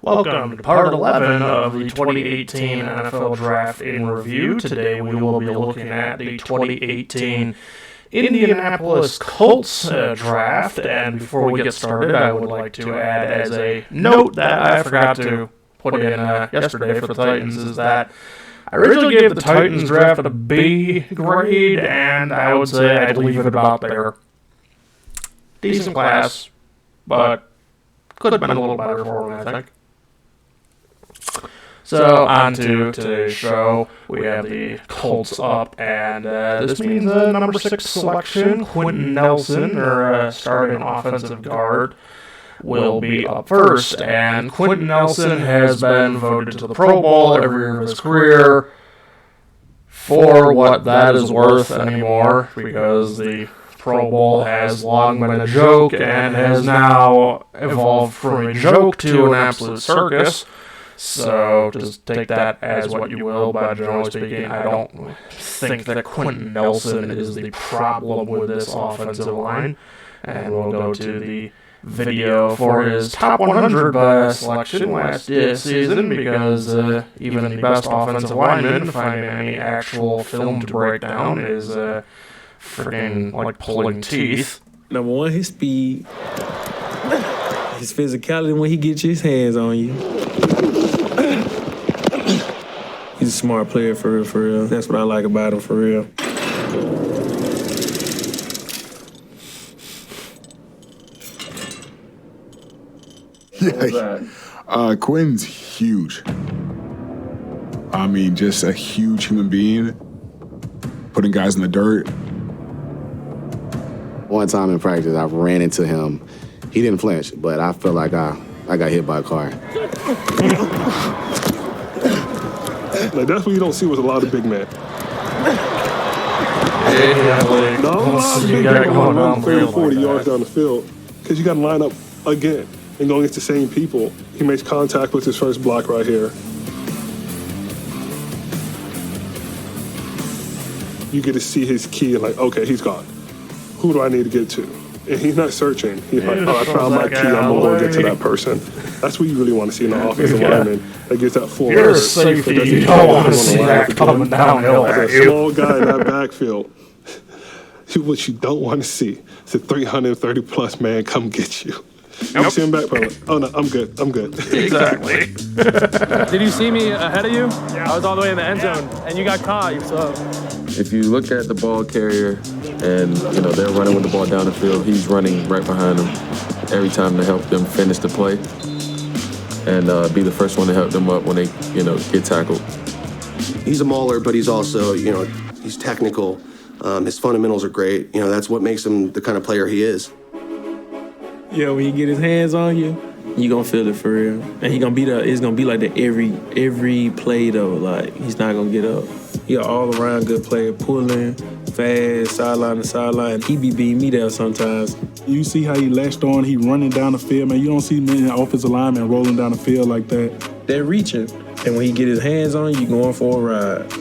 Welcome to part 11 of the 2018 NFL Draft in Review. Today we will be looking at the 2018 Indianapolis Colts draft, and before we get started, I would like to add as a note that I forgot to put in yesterday for the Titans is that I originally gave the Titans draft a B grade, and I would say I'd leave it about there. Decent class, but could have been a little better for them, I think. So, on to today's show. We have the Colts up, and this means a number 6 selection. Quentin Nelson, or starting offensive guard, will be up first. And Quentin Nelson has been voted to the Pro Bowl every year of his career. For what that is worth anymore, because the Pro Bowl has long been a joke and has now evolved from a joke to an absolute circus. So just take that as what you will, but generally speaking, I don't think that Quentin Nelson is the problem with this offensive line. And we'll go to the video for his top 100 selection last season, because even the best offensive lineman finding any actual film to break down is freaking like pulling teeth. Number one, his speed, his physicality when he gets his hands on you. He's a smart player for real. That's what I like about him, for real. Yeah, Quinn's huge. I mean, just a huge human being, putting guys in the dirt. One time in practice, I ran into him. He didn't flinch, but I felt like I got hit by a car. Like, that's what you don't see with a lot of big men. You got to go down the field 40 yards down the field, because you got to line up again and go against the same people. He makes contact with his first block right here. You get to see his key and like, okay, he's gone. Who do I need to get to? And he's not searching. He's like, oh, I found my key, I'm going to get to that person. That's what you really want to see in an offensive lineman. That gets that full. You're a safety. You don't want to see that coming downhill at you. A small guy in that backfield. What you don't want to see is a 330-plus man come get you. You see him back, probably. Oh, no, I'm good. Exactly. Did you see me ahead of you? Yeah. I was all the way in the end zone, and you got caught. So. If you look at the ball carrier and, they're running with the ball down the field, he's running right behind them every time to help them finish the play and be the first one to help them up when they, get tackled. He's a mauler, but he's also, he's technical. His fundamentals are great. That's what makes him the kind of player he is. Yeah, when he get his hands on you, you gonna feel it for real. And it's gonna be like that every play though. Like, he's not gonna get up. He an all around good player, pulling, fast, sideline to sideline. He be beating me there sometimes. You see how he latched on, he running down the field, man. You don't see many offensive linemen rolling down the field like that. They're reaching. And when he get his hands on you, going for a ride.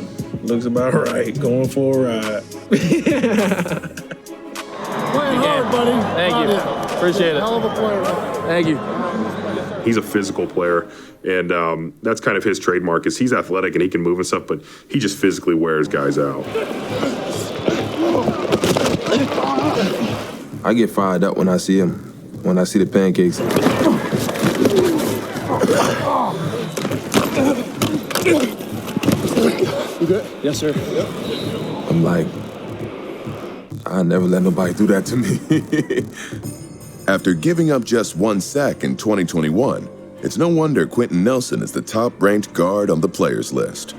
Looks about right, going for a ride. Playing hard, buddy. Thank you. Appreciate it. Hell of a player. Thank you. He's a physical player, and that's kind of his trademark. Is he's athletic and he can move and stuff, but he just physically wears guys out. I get fired up when I see him, when I see the pancakes. You good? Yes, sir. Yep. I'm like, I never let nobody do that to me. After giving up just 1 sack in 2021, it's no wonder Quentin Nelson is the top-ranked guard on the players list.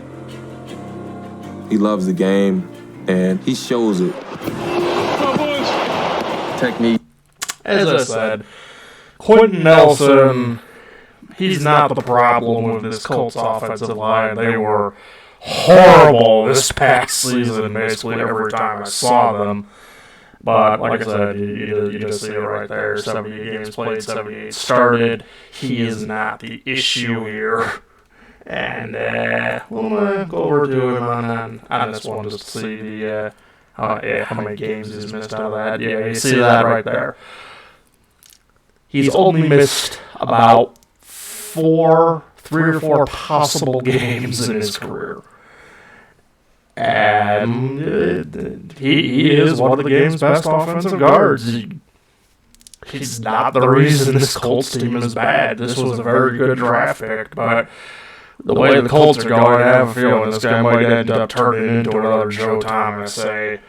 He loves the game, and he shows it. Technique. As I said, Quentin Nelson, he's not the problem with this Colts offensive line. They were horrible this past season, basically every time I saw them. But like I said, you just see it right there. 78 games played, 78 started. He is not the issue here. And we'll go over to him on this one just to see the how many games he's missed out of that. Yeah, you see that right there. He's only missed about three or four possible games in his career. And he is one of the game's best offensive guards. He's not the reason this Colts team is bad. This was a very good draft pick, but the way the Colts are going, I have a feeling this guy might end up turning into another Joe Thomas, a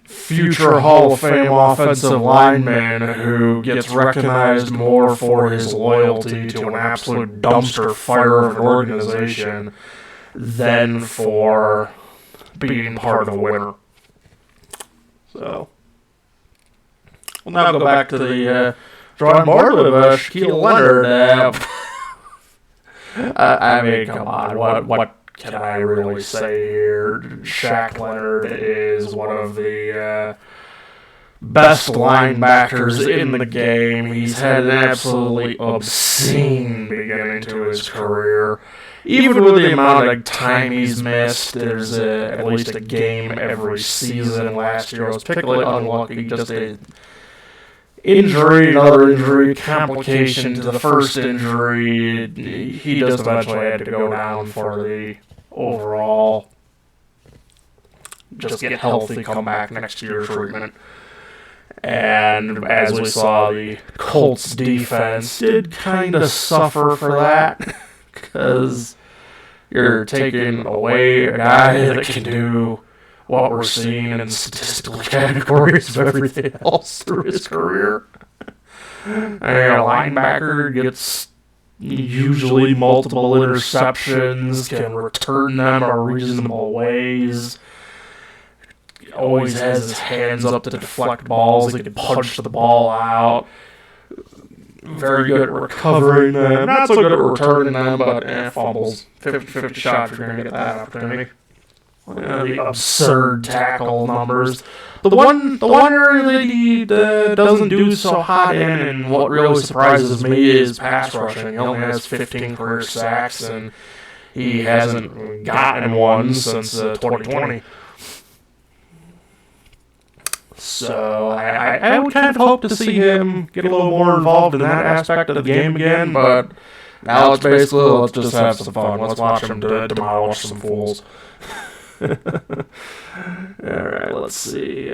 future Hall of Fame offensive lineman who gets recognized more for his loyalty to an absolute dumpster fire of an organization than for being part of a winner. So, we'll now go back to the drawing board with Shaquille Leonard. I mean, come on, what can I really say here? Shaq Leonard is one of the best linebackers in the game. He's had an absolutely obscene beginning to his career. Even with the amount of time he's missed, there's at least a game every season. Last year was particularly unlucky, just a injury, another injury, complication to the first injury. He just eventually had to go down for the overall just get healthy, come back next year treatment. And as we saw, the Colts defense did kind of suffer for that, because you're taking away a guy that can do what we're seeing in statistical categories of everything else through his career. And a linebacker gets usually multiple interceptions, can return them in reasonable ways, always has his hands up to deflect balls, he can punch the ball out, very good at recovering them, not so good at returning them, but fumbles, 50-50 shot if you're going to get that opportunity. The absurd tackle numbers. The one area that he doesn't do so hot in, and what really surprises me, is pass rushing. He only has 15 career sacks, and he hasn't gotten one since 2020. So I would kind of hope to see him get a little more involved in that aspect of the game again, but now it's basically, let's just have some fun. Let's watch him demolish some fools. Alright, let's see.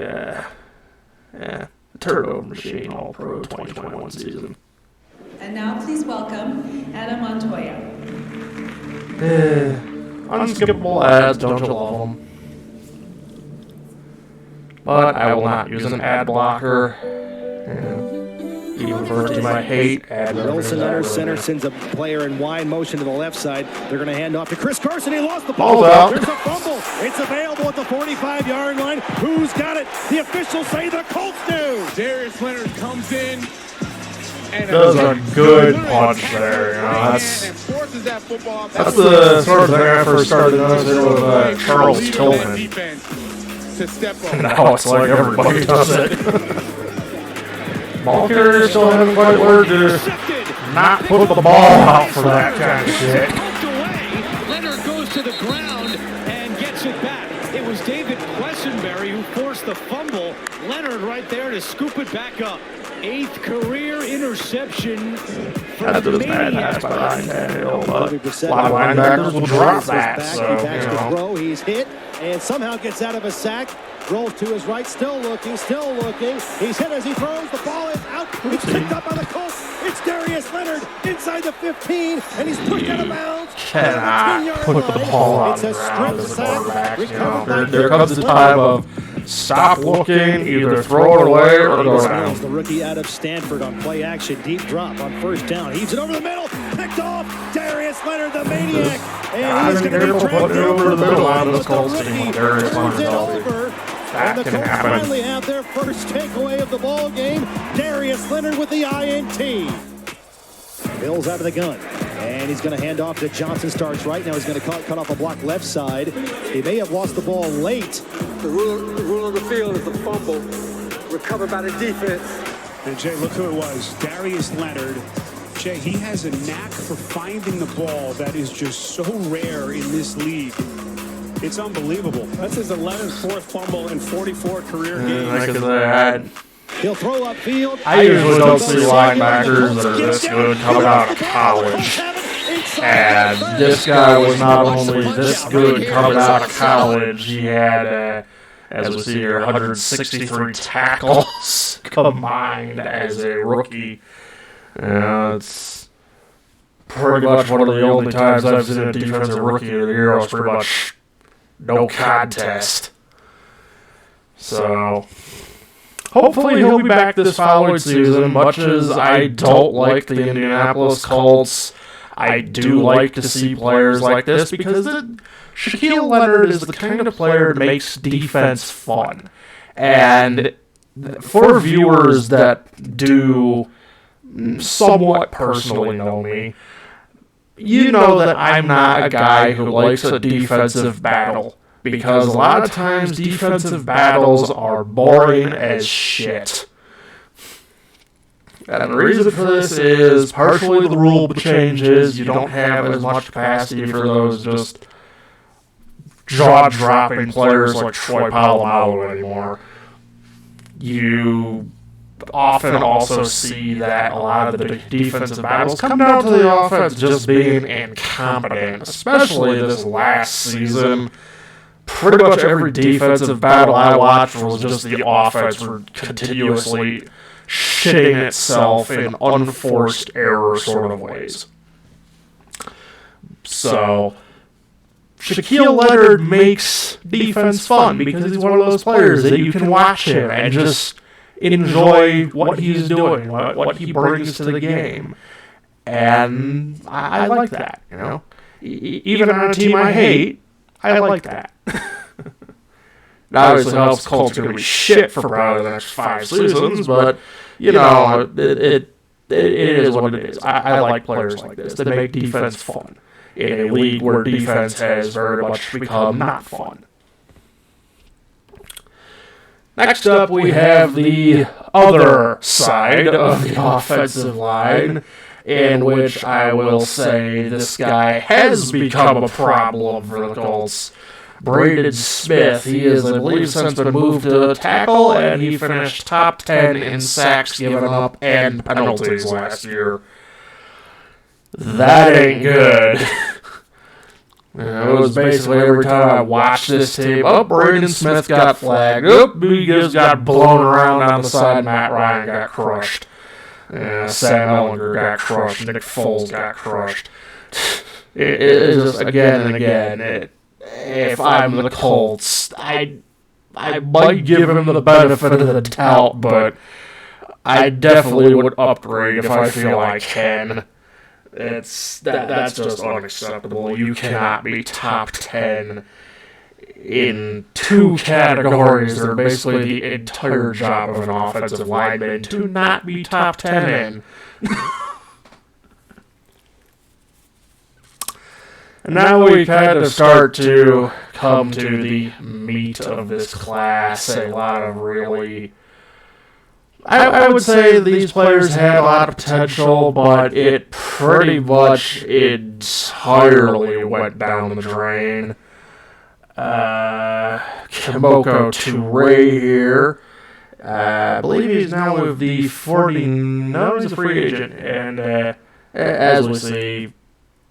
Turbo Machine All-Pro 2021 season. And now please welcome Adam Montoya. Unskippable ads, don't you love them? But I will not use an ad blocker. Even for a team I hate, Wilson under center sends a player in wide motion to the left side. They're going to hand off to Chris Carson. He lost the ball. There's a fumble. It's available at the 45-yard line. Who's got it? The officials say the Colts do. Darius Leonard comes in and does a good punch there. You know, that's the sort of thing I first started noticing with Charles Tillman. Now it's like everybody does it. Ball carriers still haven't quite learned to not put the ball out for that kind of shit. Leonard goes to the ground and gets it back. It was David Quessenberry who forced the fumble. Leonard right there to scoop it back up. 8th career interception for the Maniacs. A lot of linebackers will drop that. So, to throw. He's hit and somehow gets out of a sack. Rolls to his right, still looking. He's hit as he throws. The ball is out. It's picked up by the Colts. It's Darius Leonard inside the 15, and he's pushed out of bounds. Cannot put the ball out of the ground as a quarterback. You know, there comes the time of stop looking, either throw it away or go down. The rookie out of Stanford on play action, deep drop on first down. Heaves it over the middle, picked off. Darius Leonard, the maniac, and he's going to be trapped over the middle on this Colts team. Darius Leonard. And the Colts finally have their first takeaway of the ball game. Darius Leonard with the INT. Bill's out of the gun, and he's going to hand off to Johnson. Starts right now. He's going to cut off a block left side. He may have lost the ball late. The rule of the field is the fumble recovered by the defense. And Jay, look who it was. Darius Leonard. Jay, he has a knack for finding the ball that is just so rare in this league. It's unbelievable. That's his 11th fourth fumble in 44 career games. Because I had He'll throw upfield. I usually don't see linebackers that are this good coming out of college. And this guy was not only this good coming out of college, he had, as we see here, 163 tackles combined as a rookie. It's pretty much one of the only times I've seen a defensive rookie of the year. It was pretty much no contest. So, hopefully he'll be back this following season. Much as I don't like the Indianapolis Colts, I do like to see players like this because Shaquille Leonard is the kind of player that makes defense fun. And for viewers that do somewhat personally know me, you know that I'm not a guy who likes a defensive battle. Because a lot of times defensive battles are boring as shit. And the reason for this is partially the rule changes. You don't have as much capacity for those just jaw-dropping players like Troy Polamalu anymore. You often also see that a lot of the defensive battles come down to the offense just being incompetent, especially this last season. Pretty much every defensive battle I watched was just the offense were continuously shitting itself in unforced error sort of ways. So, Shaquille Leonard makes defense fun because he's one of those players that you can watch him and just enjoy what he's doing, what he brings to the game. And I like that, you know? Even on a team I hate, I like that. Now, obviously, helps Colts are going to be shit for probably the next 5 seasons, but, you know, it is what it is. I like players like this that make defense fun in a league where defense has very much become not fun. Next up, we have the other side of the offensive line, in which I will say this guy has become a problem for the Colts. Braden Smith, he is, I believe, since been moved to tackle, and he finished top 10 in sacks given up and penalties last year. That ain't good. It was basically every time I watched this team, Braden Smith got flagged, he just got blown around on the side, Matt Ryan got crushed. Sam Ellinger got crushed, Nick Foles got crushed. It's just again and again, if I'm the Colts, I might give him the benefit of the doubt, but I definitely would upgrade if I feel I can. That's just unacceptable. You cannot be top 10 in 2 categories that are basically the entire job of an offensive lineman to not be top 10 in. And now we kind of start to come to the meat of this class. A lot of really... I would say these players had a lot of potential, but it pretty much entirely went down the drain. Kimoko Toure here. I believe he's now with the 40... No, he's a free agent. And as we see,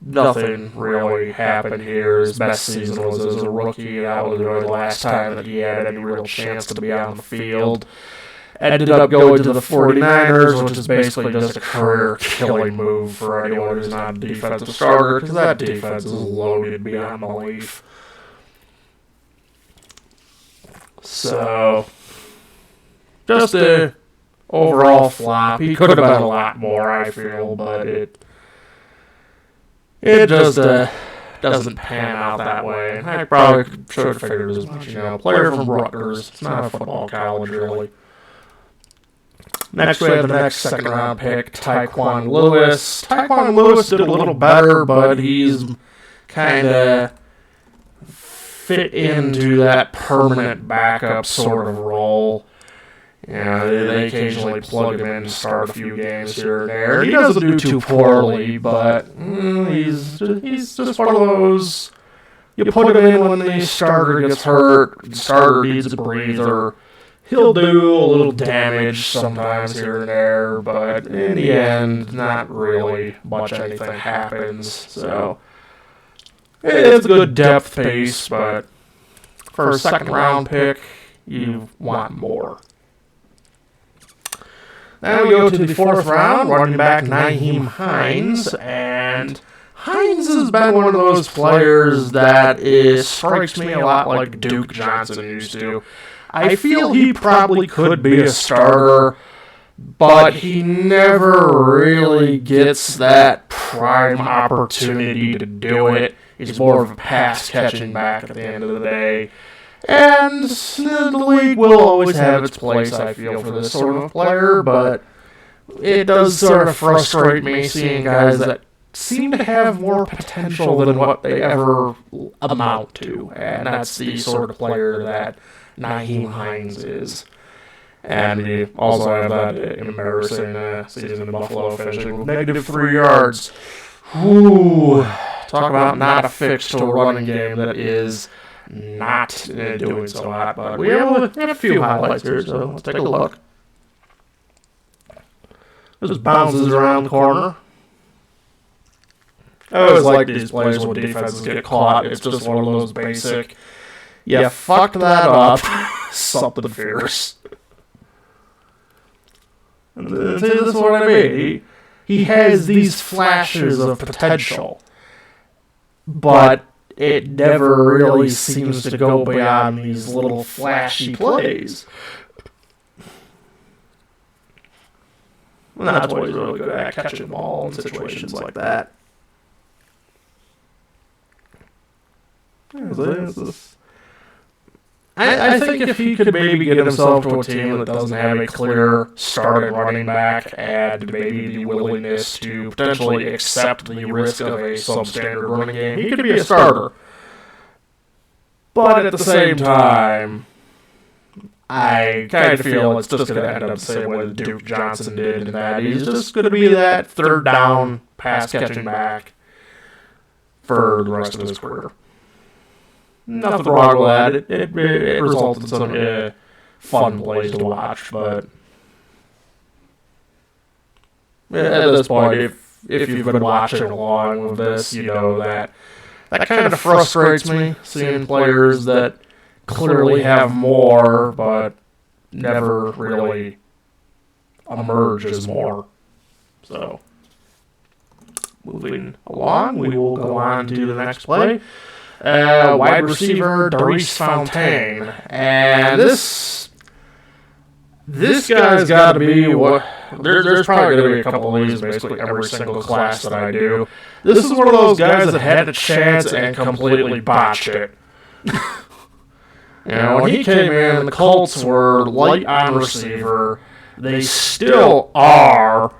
nothing really happened here. His best season was as a rookie. That was really the last time that he had any real chance to be on the field. Ended up going to the 49ers, which is basically just a career-killing move for anyone who's not a defensive starter, because that defense is loaded beyond belief. So, just a overall flop. He could have been a lot more, I feel, but it just doesn't pan out that way. And I probably should have figured as much, player from Rutgers. It's not a football college, really. Next, we have the next second-round pick, Tyquan Lewis. Tyquan Lewis did a little better, but he's kind of fit into that permanent backup sort of role. They occasionally plug him in to start a few games here and there. He doesn't do too poorly, but he's just one of those. You put him in when the starter gets hurt, the starter needs a breather. he'll do a little damage sometimes here and there, but in the end, not really much anything happens. So it's a good depth piece, but for a second-round pick, you want more. Now we go to the fourth round, running back Nyheim Hines, and Hines has been one of those players that strikes me a lot like Duke Johnson used to. I feel he probably could be a starter, but he never really gets that prime opportunity to do it. He's more of a pass-catching back at the end of the day. And the league will always have its place, I feel, for this sort of player, but it does sort of frustrate me seeing guys that seem to have more potential than what they ever amount to, and that's the sort of player that Nyheim Hines is. And we also have that embarrassing season in Buffalo, finishing with -3 yards. Ooh, talk about not a fix to a running game that is not doing so hot. But we have a few highlights here, so let's take a look. This bounces around the corner. I always like these plays when defenses get caught. It's just one of those basic, you fucked that up, something fierce. And this is what I mean. He has these flashes of potential, but it never really seems to go beyond these little flashy plays. And that's what he's really good at, catching the ball in situations like that. I think if he could maybe get himself to a team that doesn't have a clear starting running back and maybe the willingness to potentially accept the risk of a substandard running game, he could be a starter. But at the same time, I kind of feel it's just going to end up the same way that Duke Johnson did, in that he's just going to be that third down pass-catching back for the rest of his career. Nothing wrong with that. It resulted in some fun plays to watch, but at this point, if you've been watching along with this, you know that kind of frustrates me, seeing players that clearly have more, but never really emerge as more. So, moving along, we will go on to the next play. Wide receiver Darius Fontaine, and this guy's got to be what. There's probably going to be a couple of these basically every single class that I do. This is one of those guys that had a chance and completely botched it. When he came in, the Colts were light on receiver. They still are.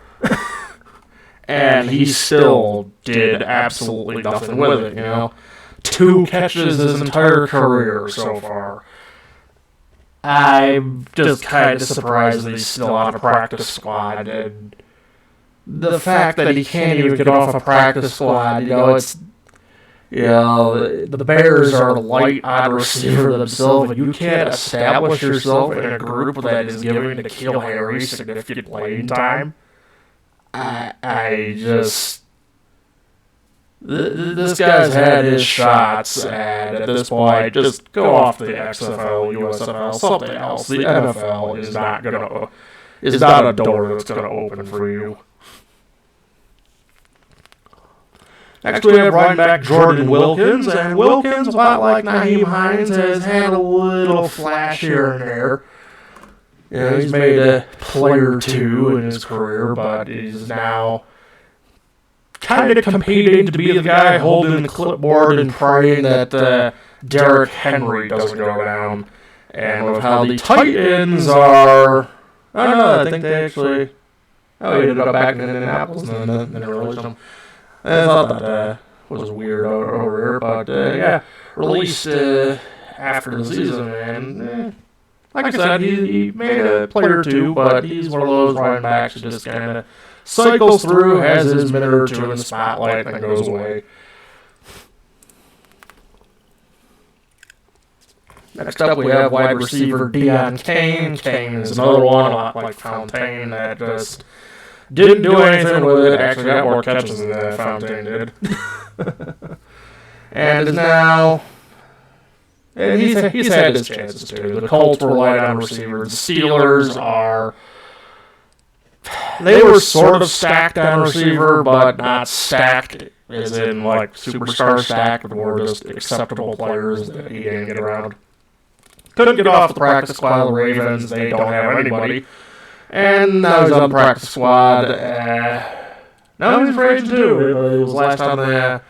And he still did absolutely nothing with it, 2 catches his entire career so far. I'm just kind of surprised that he's still on a practice squad, and the fact that he can't even get off a practice squad, the Bears are light on receiver themselves, and you can't establish yourself in a group that is giving N'Keal Harry significant playing time. This guy's had his shots, and at this point, just go off the XFL, USFL, something else. The NFL is not a door that's gonna open for you. Next, we have running back Jordan Wilkins, and Wilkins, a lot like Nyheim Hines, has had a little flash here and there. He's made a play or two in his career, but he's now kind of competing to be the guy holding the clipboard and praying that Derrick Henry doesn't go down. And with how the Titans are, I don't know, I think they actually, he ended up back in Indianapolis and then released him. I thought that was weird over here, but released after the season, and like I said, he made a play or two, but he's one of those running backs who just kind of cycles through, has his minute or two in the spotlight, and then goes away. Next up, we have wide receiver Deion Kane. Kane is another one, a lot like Fontaine, that just didn't do anything with it. Actually got more catches than Fontaine did. And is now... And he's had his chances, too. The Colts were light on receivers. The Steelers are... They were sort of stacked on receiver, but not stacked as in, like, superstar stacked, but more just acceptable players that he didn't get around. Couldn't get off the practice squad of the Ravens. They don't have anybody. And now he's on the practice squad. Now he's free agent, too. It was last on the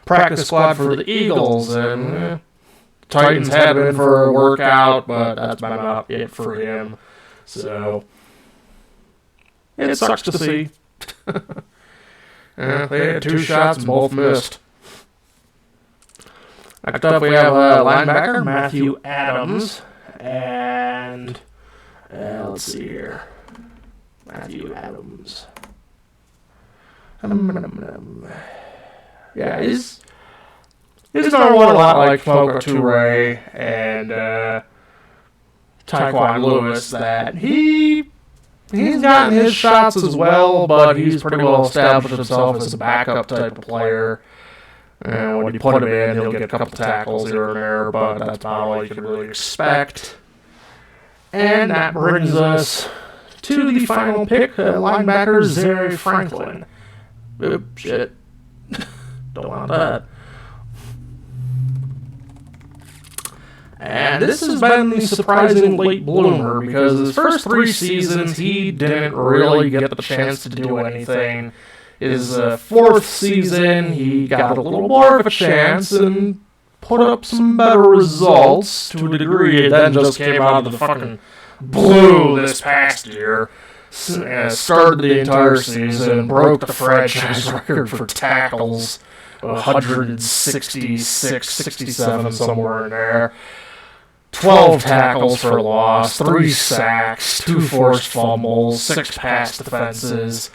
practice squad for the Eagles, and Titans had him in for a workout, but that's about it for him. So... It sucks to see. They had 2 shots and both missed. Next up, we have linebacker Matthew Adams. And let's see here. Matthew Adams. Yeah, he's another one a lot like Fogo Toure and Tyquan Lewis, that He's gotten his shots as well, but he's pretty well established himself as a backup type of player. And when you put him in, he'll get a couple tackles here and there, but that's about all you can really expect. And that brings us to the final pick, linebacker Zaire Franklin. Oop, shit. Don't want that. And this has been the surprising late bloomer, because his first 3 seasons, he didn't really get the chance to do anything. His 4th season, he got a little more of a chance and put up some better results to a degree. It then just came out of the fucking blue this past year. Started the entire season, broke the franchise record for tackles, 166, 67, somewhere in there. 12 tackles for loss, 3 sacks, 2 forced fumbles, 6 pass defenses.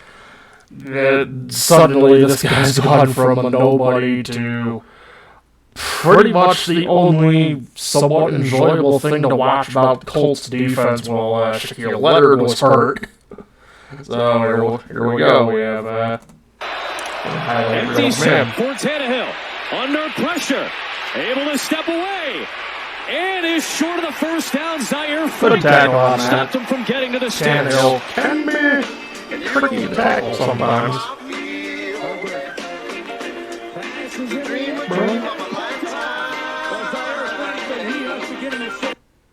Suddenly, this guy's gone from a nobody to pretty much the only somewhat enjoyable thing to watch about the Colts defense while Shaquille Leonard was hurt. So here we go. We have empty set for Tannehill. Under pressure. Able to step away. And is short of the first down. Zaire Franklin stopped him from getting to the sticks. Tannehill can be tricky to tackle sometimes.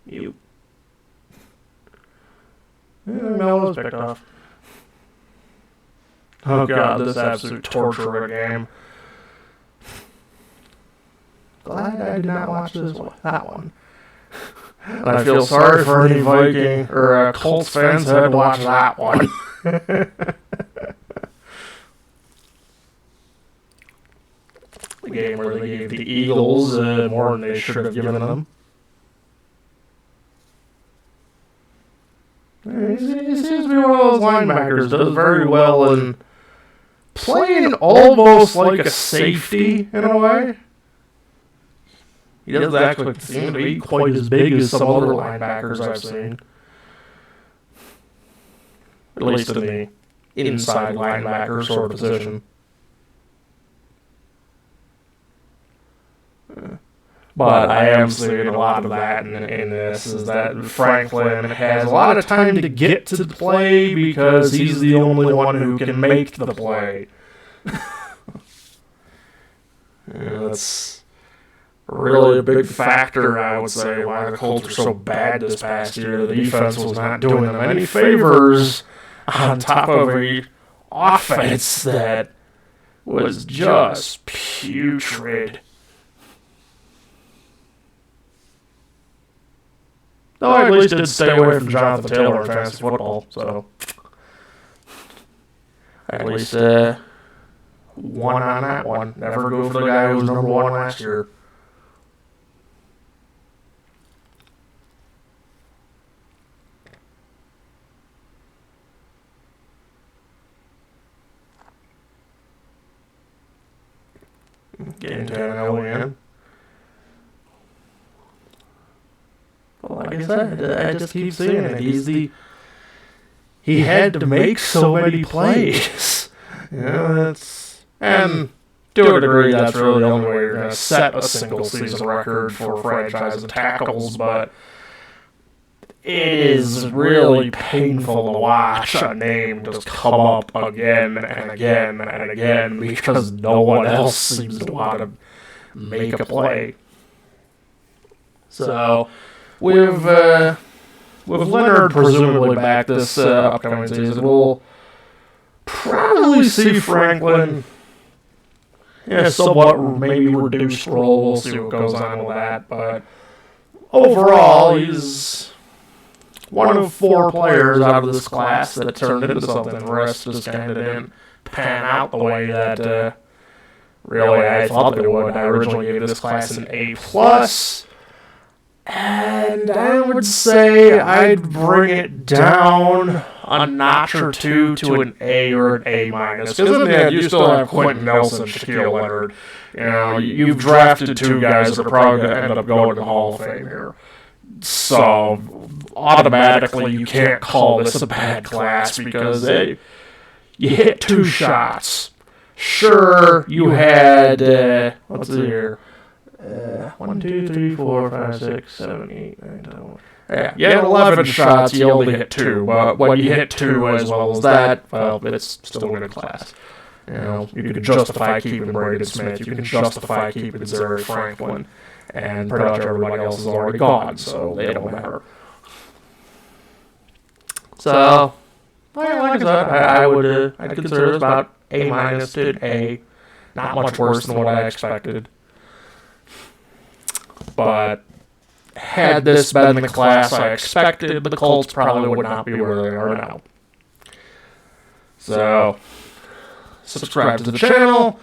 You. Melo's picked off. Oh god, this absolute torture of a game. Glad I did not watch that one. And I feel sorry for any Viking or Colts fans that had to watch that one. The game where they gave the Eagles more than they should have given them. He seems to be one of those linebackers, does very well in playing almost like a safety in a way. He doesn't actually seem to be quite as big as some other linebackers I've seen. At least in the inside linebacker sort of position. But I am seeing a lot of that in this, is that Franklin has a lot of time to get to the play because he's the only one who can make the play. That's really a big factor, I would say, why the Colts were so bad this past year. The defense was not doing them any favors on top of a offense that was just putrid. Though I at least did stay away from Jonathan Taylor in fantasy football, so at least won on that one. Never go for the guy who was number 1 last year. Getting Tannehill in. like I said, I just keep seeing it. He had to make so many plays. And to a degree, that's really the only way you're going to set a single-season record for franchise tackles, but it is really painful to watch a name just come up again and again and again because no one else seems to want to make a play. So, with Leonard presumably back this upcoming season, we'll probably see Franklin somewhat maybe reduced role. We'll see what goes on with that, but overall, he's one of 4 players out of this class that turned into something. The rest just kind of didn't pan out the way that really I thought they would. I originally gave this class an A+, and I would say I'd bring it down a notch or two to an A or an A-. Because in the end, you still have Quentin Nelson, Shaquille Leonard. You've drafted 2 guys that are probably going to end up going to the Hall of Fame here. So, automatically, you can't call this a bad class because you hit 2 shots. Sure, you had, let's see here, 1, 2, 3, 4, 5, 6, 7, 8, 9, 10. Yeah, you had 11 shots, you only hit 2, but when you hit 2 as well as that, well, it's still a good class. You can justify keeping Braden Smith, you can justify keeping Zuri Franklin, and pretty much everybody else is already gone, so they don't matter. So, like I said, I'd consider this about A- to an A. Not much worse than what I expected. But had this been the class I expected, the Colts probably would not be where they are now. So, subscribe to the channel,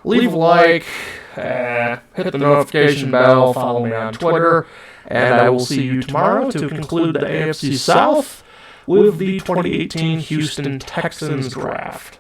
leave a like, hit the notification bell, follow me on Twitter, and I will see you tomorrow to conclude the AFC South with the 2018 Houston Texans draft.